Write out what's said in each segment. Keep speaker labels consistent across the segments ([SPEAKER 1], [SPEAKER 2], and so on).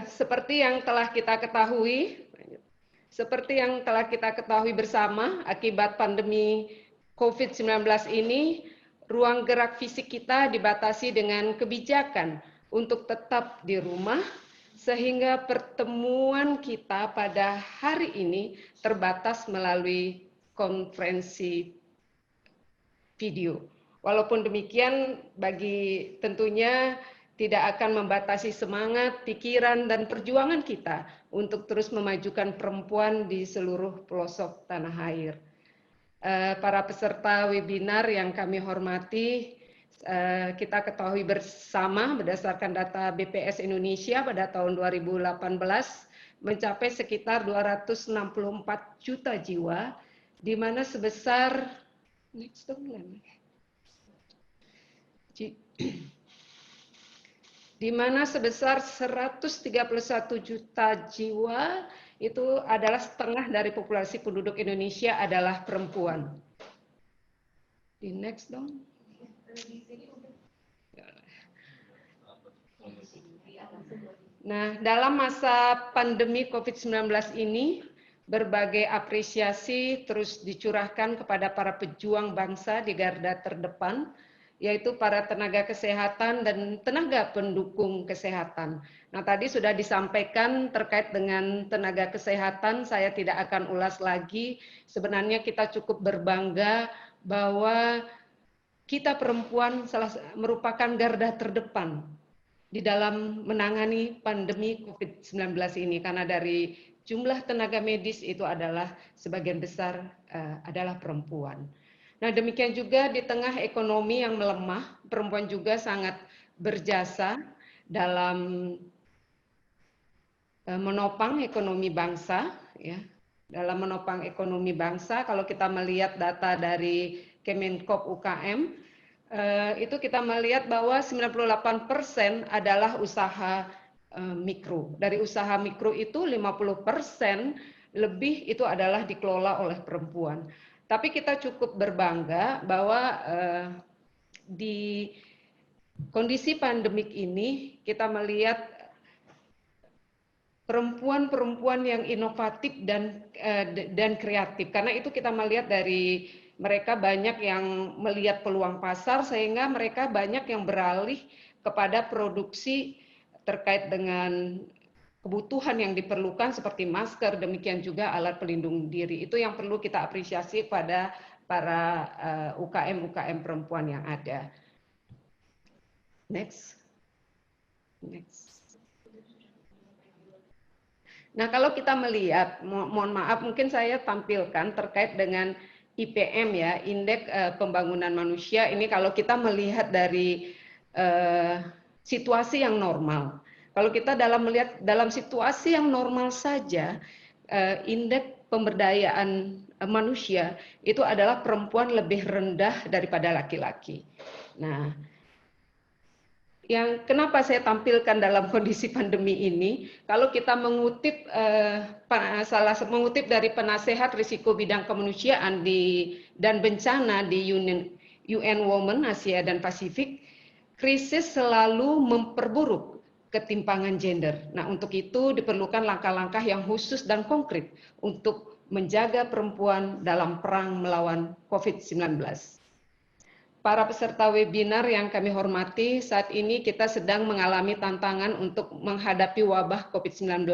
[SPEAKER 1] Seperti yang telah kita ketahui bersama, akibat pandemi COVID-19 ini, ruang gerak fisik kita dibatasi dengan kebijakan untuk tetap di rumah, sehingga pertemuan kita pada hari ini terbatas melalui konferensi video. Walaupun demikian, tentunya tidak akan membatasi semangat, pikiran, dan perjuangan kita untuk terus memajukan perempuan di seluruh pelosok tanah air. Para peserta webinar yang kami hormati, kita ketahui bersama berdasarkan data BPS Indonesia pada tahun 2018 mencapai sekitar 264 juta jiwa, di mana sebesar di mana sebesar 131 juta jiwa itu adalah setengah dari populasi penduduk Indonesia adalah perempuan. Di next dong. Nah, dalam masa pandemi COVID-19 ini, berbagai apresiasi terus dicurahkan kepada para pejuang bangsa di garda terdepan, yaitu para tenaga kesehatan dan tenaga pendukung kesehatan. Nah, tadi sudah disampaikan terkait dengan tenaga kesehatan, saya tidak akan ulas lagi. Sebenarnya kita cukup berbangga bahwa kita perempuan merupakan garda terdepan di dalam menangani pandemi COVID-19 ini, karena dari jumlah tenaga medis itu adalah sebagian besar adalah perempuan. Nah, demikian juga di tengah ekonomi yang melemah, perempuan juga sangat berjasa dalam menopang ekonomi bangsa, ya. Dalam menopang ekonomi bangsa, kalau kita melihat data dari Kemenkop UKM, itu kita melihat bahwa 98% adalah usaha mikro. Dari usaha mikro itu 50% lebih itu adalah dikelola oleh perempuan. Tapi kita cukup berbangga bahwa di kondisi pandemik ini kita melihat perempuan-perempuan yang inovatif dan kreatif. Karena itu kita melihat dari mereka banyak yang melihat peluang pasar sehingga mereka banyak yang beralih kepada produksi terkait dengan kebutuhan yang diperlukan seperti masker, demikian juga alat pelindung diri. Itu yang perlu kita apresiasi pada para UKM-UKM perempuan yang ada. Next. Nah, kalau kita melihat, mohon maaf, mungkin saya tampilkan terkait dengan IPM ya, Indeks Pembangunan Manusia. Ini kalau kita melihat dari situasi yang normal. Kalau kita melihat dalam situasi yang normal saja, indeks pemberdayaan manusia itu adalah perempuan lebih rendah daripada laki-laki. Nah, kenapa saya tampilkan dalam kondisi pandemi ini? Kalau kita mengutip dari penasehat risiko bidang kemanusiaan dan bencana di UN Women Asia dan Pasifik, krisis selalu memperburuk ketimpangan gender. Nah, untuk itu diperlukan langkah-langkah yang khusus dan konkret untuk menjaga perempuan dalam perang melawan COVID-19. Para peserta webinar yang kami hormati, saat ini kita sedang mengalami tantangan untuk menghadapi wabah COVID-19.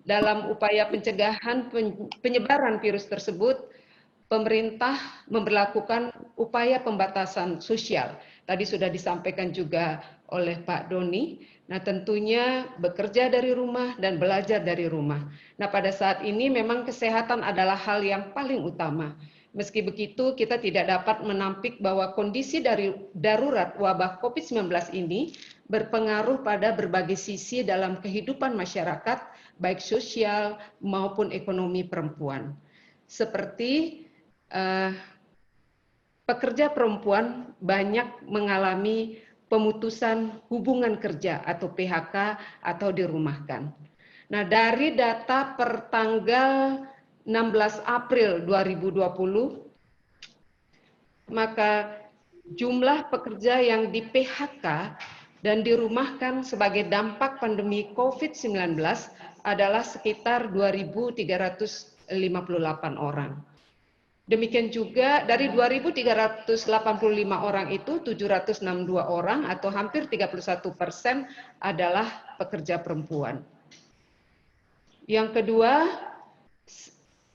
[SPEAKER 1] Dalam upaya pencegahan penyebaran virus tersebut, pemerintah memberlakukan upaya pembatasan sosial. Tadi sudah disampaikan juga oleh Pak Doni. Nah, tentunya bekerja dari rumah dan belajar dari rumah. Nah, pada saat ini memang kesehatan adalah hal yang paling utama. Meski begitu, kita tidak dapat menampik bahwa kondisi darurat wabah COVID-19 ini berpengaruh pada berbagai sisi dalam kehidupan masyarakat, baik sosial maupun ekonomi perempuan. Seperti pekerja perempuan banyak mengalami pemutusan hubungan kerja atau PHK atau dirumahkan. Nah, dari data per tanggal 16 April 2020, maka jumlah pekerja yang di PHK dan dirumahkan sebagai dampak pandemi COVID-19 adalah sekitar 2.358 orang. Demikian juga dari 2.385 orang itu 762 orang atau hampir 31% adalah pekerja perempuan. Yang kedua,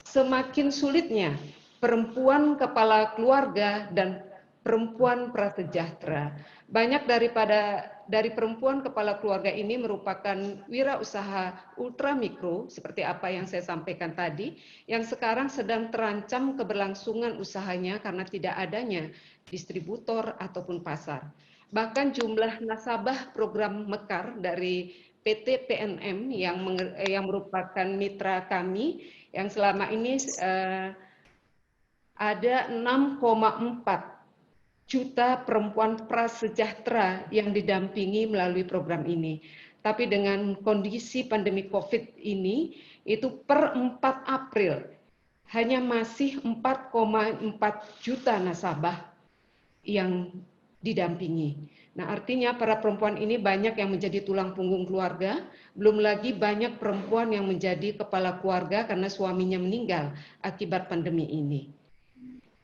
[SPEAKER 1] semakin sulitnya perempuan kepala keluarga dan perempuan prasejahtera. Banyak dari perempuan kepala keluarga ini merupakan wirausaha ultramikro seperti apa yang saya sampaikan tadi, yang sekarang sedang terancam keberlangsungan usahanya karena tidak adanya distributor ataupun pasar. Bahkan jumlah nasabah program Mekar dari PT PNM yang merupakan mitra kami yang selama ini ada 6,4 juta perempuan prasejahtera yang didampingi melalui program ini. Tapi dengan kondisi pandemi COVID ini, itu per 4 April hanya masih 4,4 juta nasabah yang didampingi. Nah, artinya para perempuan ini banyak yang menjadi tulang punggung keluarga, belum lagi banyak perempuan yang menjadi kepala keluarga karena suaminya meninggal akibat pandemi ini.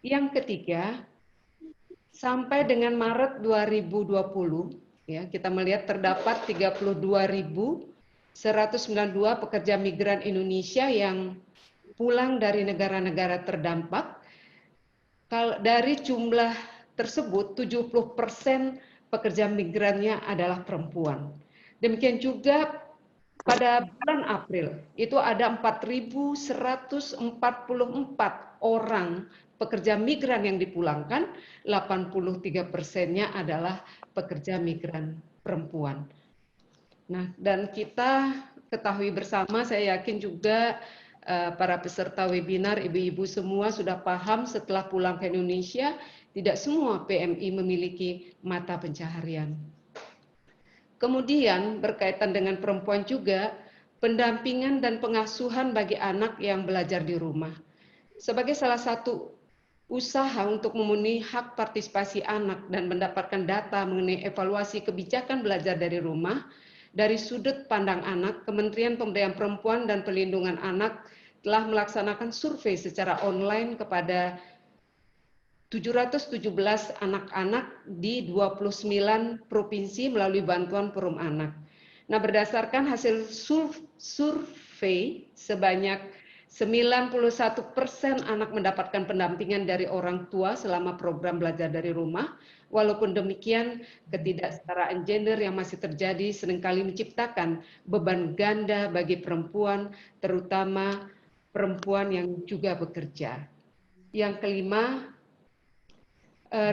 [SPEAKER 1] Yang ketiga, sampai dengan Maret 2020, ya, kita melihat terdapat 32.192 pekerja migran Indonesia yang pulang dari negara-negara terdampak. Dari jumlah tersebut, 70% pekerja migrannya adalah perempuan. Demikian juga pada bulan April, itu ada 4.144 orang pekerja migran yang dipulangkan, 83%-nya adalah pekerja migran perempuan. Nah, dan kita ketahui bersama, saya yakin juga para peserta webinar, ibu-ibu semua sudah paham setelah pulang ke Indonesia, tidak semua PMI memiliki mata pencaharian. Kemudian berkaitan dengan perempuan juga, pendampingan dan pengasuhan bagi anak yang belajar di rumah. Sebagai salah satu usaha untuk memenuhi hak partisipasi anak dan mendapatkan data mengenai evaluasi kebijakan belajar dari rumah, dari sudut pandang anak, Kementerian Pemberdayaan Perempuan dan Perlindungan Anak telah melaksanakan survei secara online kepada 717 anak-anak di 29 provinsi melalui bantuan Forum Anak. Nah, berdasarkan hasil survei, sebanyak 91% anak mendapatkan pendampingan dari orang tua selama program belajar dari rumah. Walaupun demikian, ketidaksetaraan gender yang masih terjadi seringkali menciptakan beban ganda bagi perempuan, terutama perempuan yang juga bekerja. Yang kelima,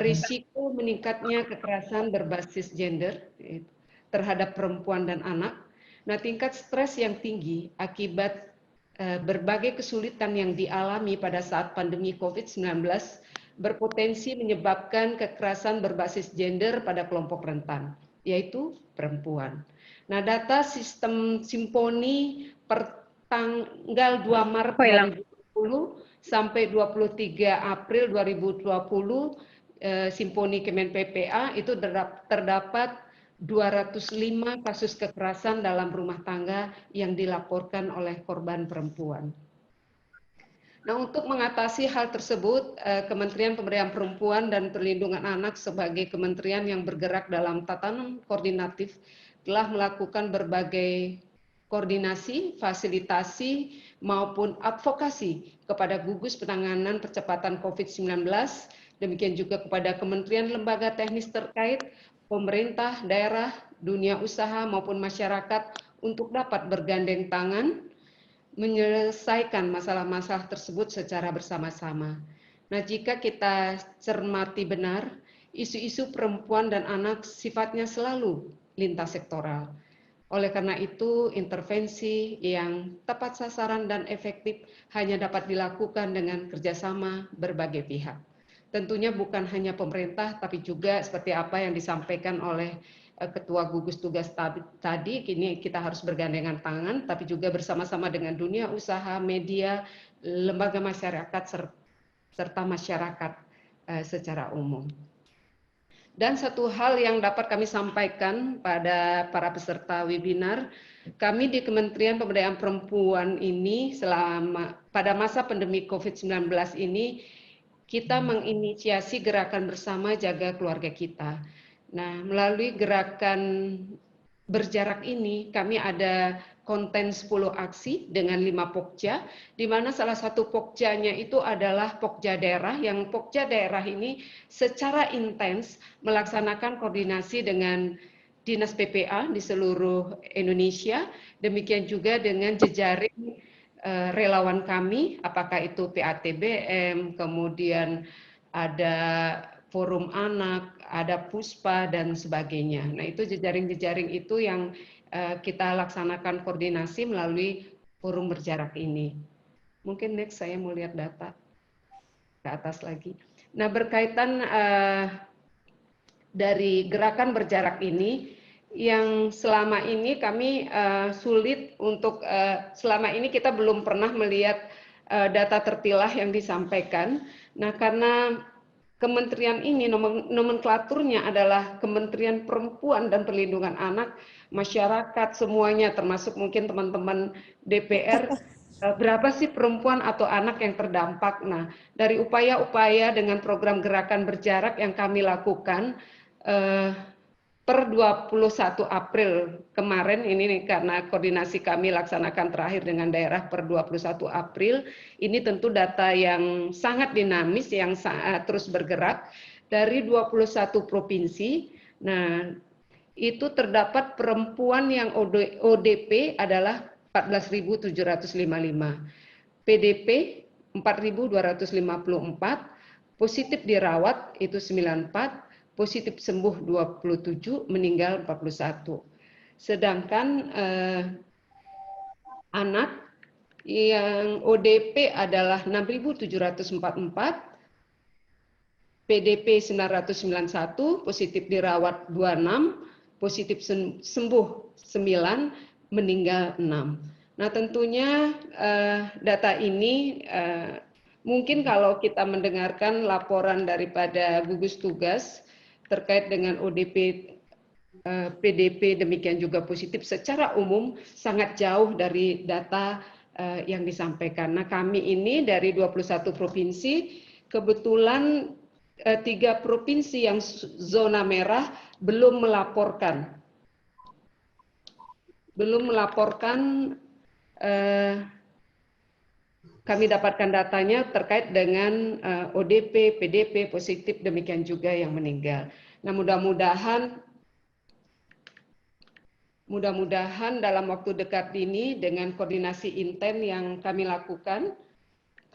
[SPEAKER 1] risiko meningkatnya kekerasan berbasis gender terhadap perempuan dan anak. Nah, tingkat stres yang tinggi akibat berbagai kesulitan yang dialami pada saat pandemi COVID-19 berpotensi menyebabkan kekerasan berbasis gender pada kelompok rentan, yaitu perempuan. Nah, data sistem Simponi per tanggal 2 Maret 2020 sampai 23 April 2020, Simponi Kemen PPA itu terdapat 205 kasus kekerasan dalam rumah tangga yang dilaporkan oleh korban perempuan. Nah, untuk mengatasi hal tersebut, Kementerian Pemberdayaan Perempuan dan Perlindungan Anak sebagai kementerian yang bergerak dalam tatanan koordinatif telah melakukan berbagai koordinasi, fasilitasi, maupun advokasi kepada gugus penanganan percepatan COVID-19, demikian juga kepada kementerian lembaga teknis terkait, pemerintah, daerah, dunia usaha, maupun masyarakat untuk dapat bergandeng tangan menyelesaikan masalah-masalah tersebut secara bersama-sama. Nah, jika kita cermati benar, isu-isu perempuan dan anak sifatnya selalu lintas sektoral. Oleh karena itu, intervensi yang tepat sasaran dan efektif hanya dapat dilakukan dengan kerjasama berbagai pihak. Tentunya bukan hanya pemerintah, tapi juga seperti apa yang disampaikan oleh Ketua Gugus Tugas tadi, kini kita harus bergandengan tangan, tapi juga bersama-sama dengan dunia usaha, media, lembaga masyarakat, serta masyarakat secara umum. Dan satu hal yang dapat kami sampaikan pada para peserta webinar, kami di Kementerian Pemberdayaan Perempuan ini pada masa pandemi COVID-19 ini, kita menginisiasi gerakan bersama jaga keluarga kita. Nah, melalui gerakan berjarak ini, kami ada konten 10 aksi dengan 5 pokja, di mana salah satu pokjanya itu adalah pokja daerah, yang pokja daerah ini secara intens melaksanakan koordinasi dengan Dinas PPA di seluruh Indonesia, demikian juga dengan jejaring relawan kami, apakah itu PATBM, kemudian ada forum anak, ada puspa, dan sebagainya. Nah, itu jejaring-jejaring itu yang kita laksanakan koordinasi melalui forum berjarak ini. Mungkin next saya mau lihat data ke atas lagi. Nah, berkaitan dari gerakan berjarak ini, yang selama ini kami sulit untuk, selama ini kita belum pernah melihat data terpilah yang disampaikan. Nah, karena kementerian ini nomenklaturnya adalah Kementerian Perempuan dan Perlindungan Anak, masyarakat semuanya termasuk mungkin teman-teman DPR, berapa sih perempuan atau anak yang terdampak. Nah, dari upaya-upaya dengan program gerakan berjarak yang kami lakukan per 21 April kemarin, ini nih, karena koordinasi kami laksanakan terakhir dengan daerah per 21 April, ini tentu data yang sangat dinamis, yang terus bergerak dari 21 provinsi. Nah, itu terdapat perempuan yang ODP adalah 14.755, PDP 4.254, positif dirawat itu 94, positif sembuh 27, meninggal 41. Sedangkan anak yang ODP adalah 6.744, PDP 991, positif dirawat 26, positif sembuh 9, meninggal 6. Nah, tentunya data ini mungkin kalau kita mendengarkan laporan daripada gugus tugas terkait dengan ODP, PDP, demikian juga positif, secara umum sangat jauh dari data yang disampaikan. Nah, kami ini dari 21 provinsi, kebetulan 3 provinsi yang zona merah belum melaporkan. Kami dapatkan datanya terkait dengan ODP, PDP, positif, demikian juga yang meninggal. Nah, mudah-mudahan dalam waktu dekat ini dengan koordinasi intens yang kami lakukan,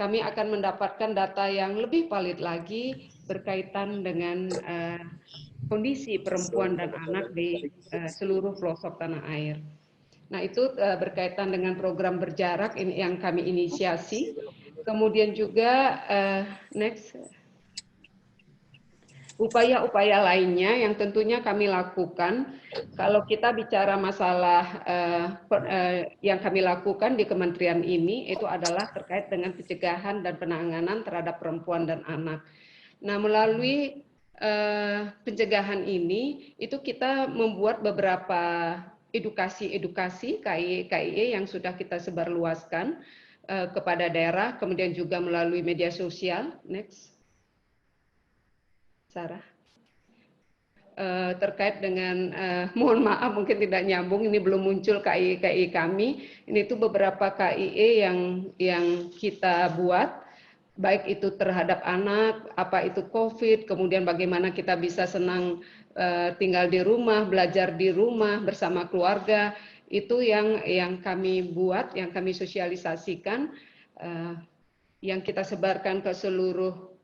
[SPEAKER 1] kami akan mendapatkan data yang lebih valid lagi berkaitan dengan kondisi perempuan dan anak di seluruh pelosok tanah air. Nah, itu berkaitan dengan program berjarak ini yang kami inisiasi. Kemudian juga next, upaya-upaya lainnya yang tentunya kami lakukan. Kalau kita bicara masalah yang kami lakukan di kementerian ini, itu adalah terkait dengan pencegahan dan penanganan terhadap perempuan dan anak. Nah, melalui pencegahan ini, itu kita membuat beberapa edukasi KIE yang sudah kita sebarluaskan kepada daerah, kemudian juga melalui media sosial. Next, Sarah. Terkait dengan, mohon maaf mungkin tidak nyambung, ini belum muncul KIE kami. Ini tuh beberapa KIE yang kita buat, baik itu terhadap anak, apa itu COVID, kemudian bagaimana kita bisa senang tinggal di rumah, belajar di rumah bersama keluarga, itu yang kami buat, yang kami sosialisasikan, yang kita sebarkan ke seluruh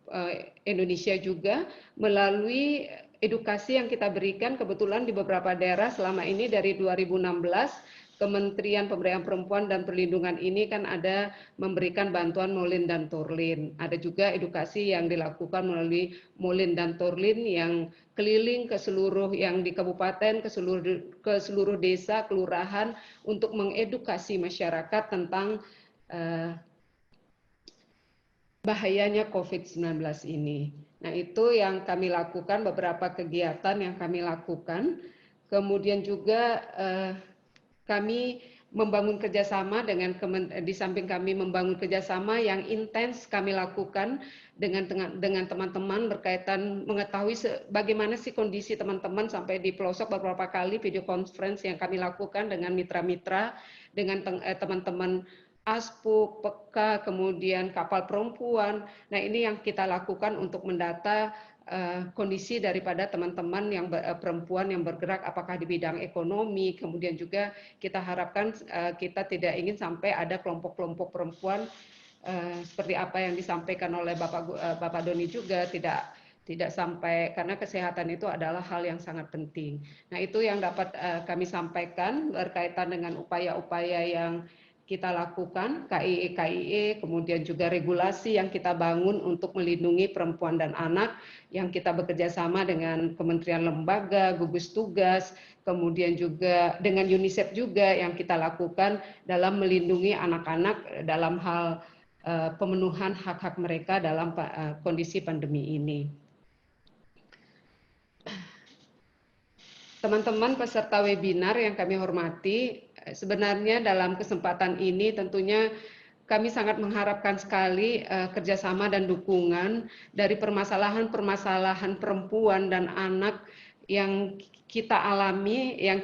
[SPEAKER 1] Indonesia juga melalui edukasi yang kita berikan. Kebetulan di beberapa daerah selama ini dari 2016 Kementerian Pemberdayaan Perempuan dan Perlindungan ini kan ada memberikan bantuan Molin dan Torlin. Ada juga edukasi yang dilakukan melalui Molin dan Torlin yang keliling ke seluruh yang di kabupaten, ke seluruh desa, kelurahan untuk mengedukasi masyarakat tentang bahayanya COVID-19 ini. Nah, itu yang kami lakukan, beberapa kegiatan yang kami lakukan. Kemudian juga kami membangun kerjasama di samping kami membangun kerjasama yang intens kami lakukan dengan teman-teman berkaitan mengetahui bagaimana sih kondisi teman-teman sampai di pelosok. Beberapa kali video conference yang kami lakukan dengan mitra-mitra, dengan teman-teman ASPUK, PEKA, kemudian kapal perempuan. Nah, ini yang kita lakukan untuk mendata kondisi daripada teman-teman yang perempuan yang bergerak, apakah di bidang ekonomi. Kemudian juga kita harapkan kita tidak ingin sampai ada kelompok-kelompok perempuan seperti apa yang disampaikan oleh Bapak Doni juga, tidak sampai, karena kesehatan itu adalah hal yang sangat penting. Nah, itu yang dapat kami sampaikan berkaitan dengan upaya-upaya yang kita lakukan, KIE, kemudian juga regulasi yang kita bangun untuk melindungi perempuan dan anak, yang kita bekerja sama dengan kementerian lembaga, gugus tugas, kemudian juga dengan UNICEF juga yang kita lakukan dalam melindungi anak-anak dalam hal pemenuhan hak-hak mereka dalam kondisi pandemi ini. Teman-teman peserta webinar yang kami hormati, sebenarnya dalam kesempatan ini tentunya kami sangat mengharapkan sekali kerjasama dan dukungan dari permasalahan-permasalahan perempuan dan anak yang kita alami, yang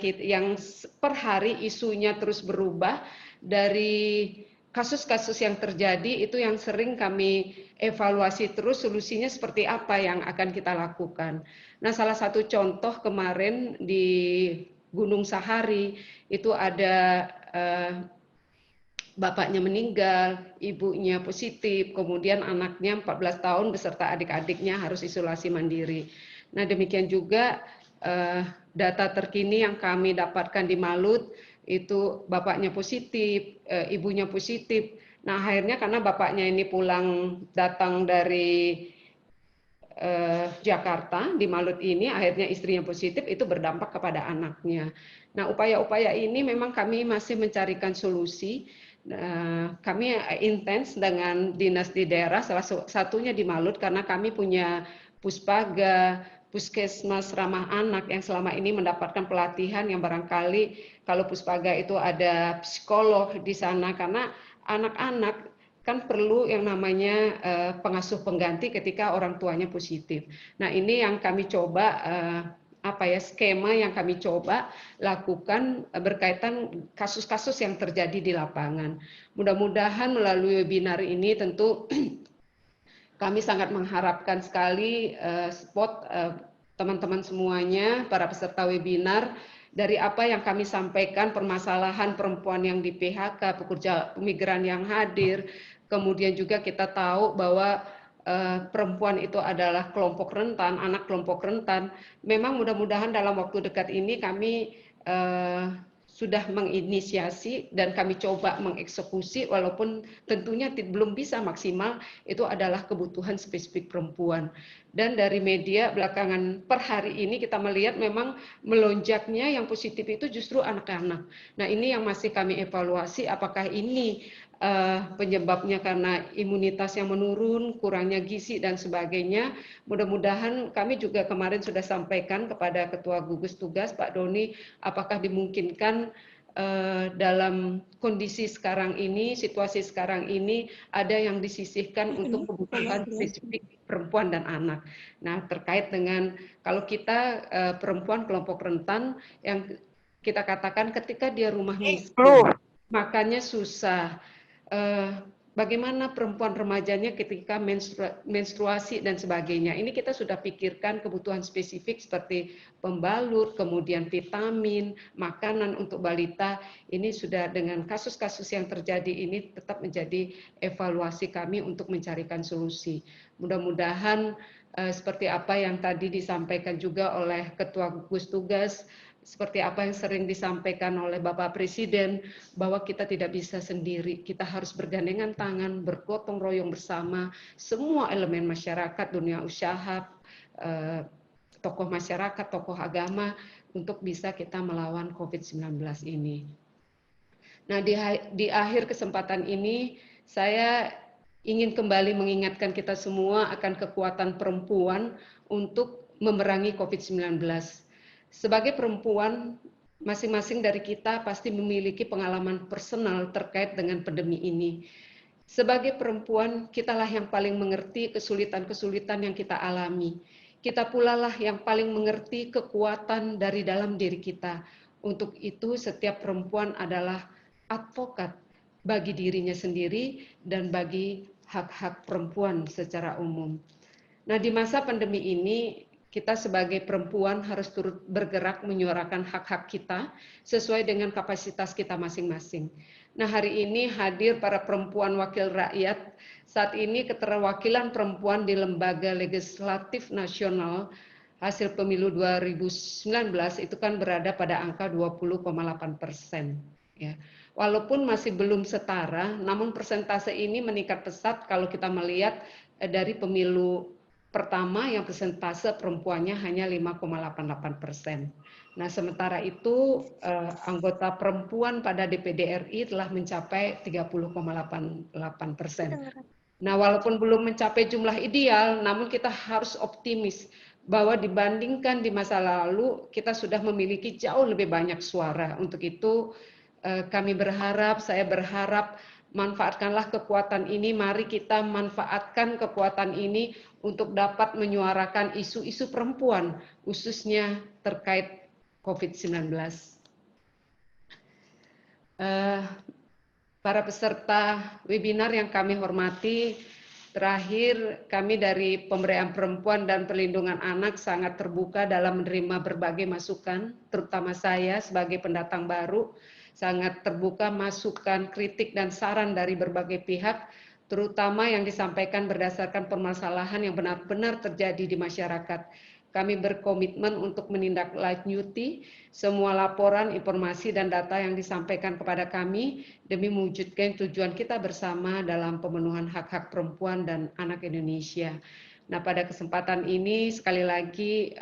[SPEAKER 1] per hari isunya terus berubah. Dari kasus-kasus yang terjadi itu yang sering kami evaluasi terus, solusinya seperti apa yang akan kita lakukan. Nah, salah satu contoh kemarin di Gunung Sahari itu ada bapaknya meninggal, ibunya positif, kemudian anaknya 14 tahun beserta adik-adiknya harus isolasi mandiri. Nah, demikian juga data terkini yang kami dapatkan di Malut, itu bapaknya positif, ibunya positif. Nah, akhirnya karena bapaknya ini datang dari Jakarta, di Malut ini, akhirnya istrinya positif, itu berdampak kepada anaknya. Nah, upaya-upaya ini memang kami masih mencarikan solusi. Kami intens dengan dinas di daerah, salah satunya di Malut, karena kami punya Puspaga, Puskesmas Ramah Anak yang selama ini mendapatkan pelatihan yang barangkali kalau Puspaga itu ada psikolog di sana, karena anak-anak kan perlu yang namanya pengasuh pengganti ketika orang tuanya positif. Nah, ini yang kami coba skema yang kami coba lakukan berkaitan kasus-kasus yang terjadi di lapangan. Mudah-mudahan melalui webinar ini tentu kami sangat mengharapkan sekali support teman-teman semuanya, para peserta webinar, dari apa yang kami sampaikan, permasalahan perempuan yang di PHK, pekerja migran yang hadir, kemudian juga kita tahu bahwa perempuan itu adalah kelompok rentan, anak kelompok rentan. Memang mudah-mudahan dalam waktu dekat ini kami sudah menginisiasi dan kami coba mengeksekusi, walaupun tentunya belum bisa maksimal, itu adalah kebutuhan spesifik perempuan. Dan dari media belakangan per hari ini kita melihat memang melonjaknya yang positif itu justru anak-anak. Nah, ini yang masih kami evaluasi, apakah ini penyebabnya karena imunitas yang menurun, kurangnya gizi dan sebagainya. Mudah-mudahan kami juga kemarin sudah sampaikan kepada Ketua Gugus Tugas Pak Doni, apakah dimungkinkan dalam kondisi sekarang ini, situasi sekarang ini, ada yang disisihkan untuk kebutuhan spesifik perempuan dan anak. Nah, terkait dengan kalau kita perempuan kelompok rentan yang kita katakan ketika dia rumah miskin, makannya susah. Bagaimana perempuan remajanya ketika menstruasi dan sebagainya. Ini kita sudah pikirkan kebutuhan spesifik seperti pembalut, kemudian vitamin, makanan untuk balita. Ini sudah dengan kasus-kasus yang terjadi ini tetap menjadi evaluasi kami untuk mencarikan solusi. Mudah-mudahan seperti apa yang tadi disampaikan juga oleh Ketua Gugus Tugas, seperti apa yang sering disampaikan oleh Bapak Presiden, bahwa kita tidak bisa sendiri, kita harus bergandengan tangan, bergotong royong bersama, semua elemen masyarakat, dunia usaha, tokoh masyarakat, tokoh agama, untuk bisa kita melawan COVID-19 ini. Nah, di akhir kesempatan ini, saya ingin kembali mengingatkan kita semua akan kekuatan perempuan untuk memerangi COVID-19. Sebagai perempuan, masing-masing dari kita pasti memiliki pengalaman personal terkait dengan pandemi ini. Sebagai perempuan, kitalah yang paling mengerti kesulitan-kesulitan yang kita alami. Kita pula lah yang paling mengerti kekuatan dari dalam diri kita. Untuk itu, setiap perempuan adalah advokat bagi dirinya sendiri dan bagi hak-hak perempuan secara umum. Nah, di masa pandemi ini, kita sebagai perempuan harus turut bergerak menyuarakan hak-hak kita sesuai dengan kapasitas kita masing-masing. Nah, hari ini hadir para perempuan wakil rakyat. Saat ini keterwakilan perempuan di Lembaga Legislatif Nasional hasil pemilu 2019 itu kan berada pada angka 20,8%. Ya. Walaupun masih belum setara, namun persentase ini meningkat pesat kalau kita melihat dari pemilu pertama yang persentase perempuannya hanya 5,88%. Nah, sementara itu anggota perempuan pada DPD RI telah mencapai 30,88%. Nah, walaupun belum mencapai jumlah ideal, namun kita harus optimis bahwa dibandingkan di masa lalu kita sudah memiliki jauh lebih banyak suara. Untuk itu kami berharap, saya berharap manfaatkanlah kekuatan ini, mari kita manfaatkan kekuatan ini untuk dapat menyuarakan isu-isu perempuan, khususnya terkait COVID-19. Para peserta webinar yang kami hormati, terakhir kami dari Pemberdayaan Perempuan dan Perlindungan Anak sangat terbuka dalam menerima berbagai masukan, terutama saya sebagai pendatang baru, sangat terbuka masukan, kritik, dan saran dari berbagai pihak, terutama yang disampaikan berdasarkan permasalahan yang benar-benar terjadi di masyarakat. Kami berkomitmen untuk menindaklanjuti semua laporan, informasi, dan data yang disampaikan kepada kami demi mewujudkan tujuan kita bersama dalam pemenuhan hak-hak perempuan dan anak Indonesia. Nah, pada kesempatan ini sekali lagi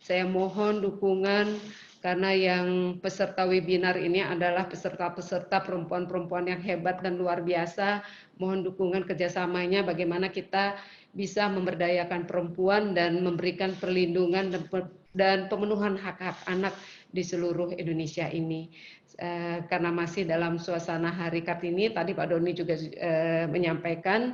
[SPEAKER 1] saya mohon dukungan karena yang peserta webinar ini adalah peserta-peserta perempuan-perempuan yang hebat dan luar biasa. Mohon dukungan kerjasamanya bagaimana kita bisa memberdayakan perempuan dan memberikan perlindungan dan pemenuhan hak-hak anak di seluruh Indonesia ini. Karena masih dalam suasana Hari Kartini, tadi Pak Doni juga menyampaikan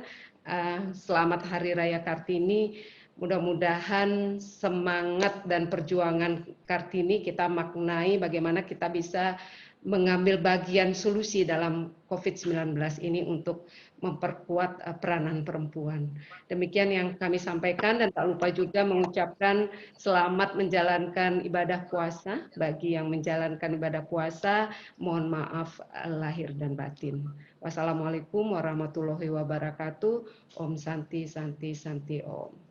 [SPEAKER 1] selamat Hari Raya Kartini. Mudah-mudahan semangat dan perjuangan Kartini kita maknai bagaimana kita bisa mengambil bagian solusi dalam COVID-19 ini untuk memperkuat peranan perempuan. Demikian yang kami sampaikan dan tak lupa juga mengucapkan selamat menjalankan ibadah puasa bagi yang menjalankan ibadah puasa. Mohon maaf lahir dan batin. Wassalamualaikum warahmatullahi wabarakatuh. Om Santi Santi Santi Om.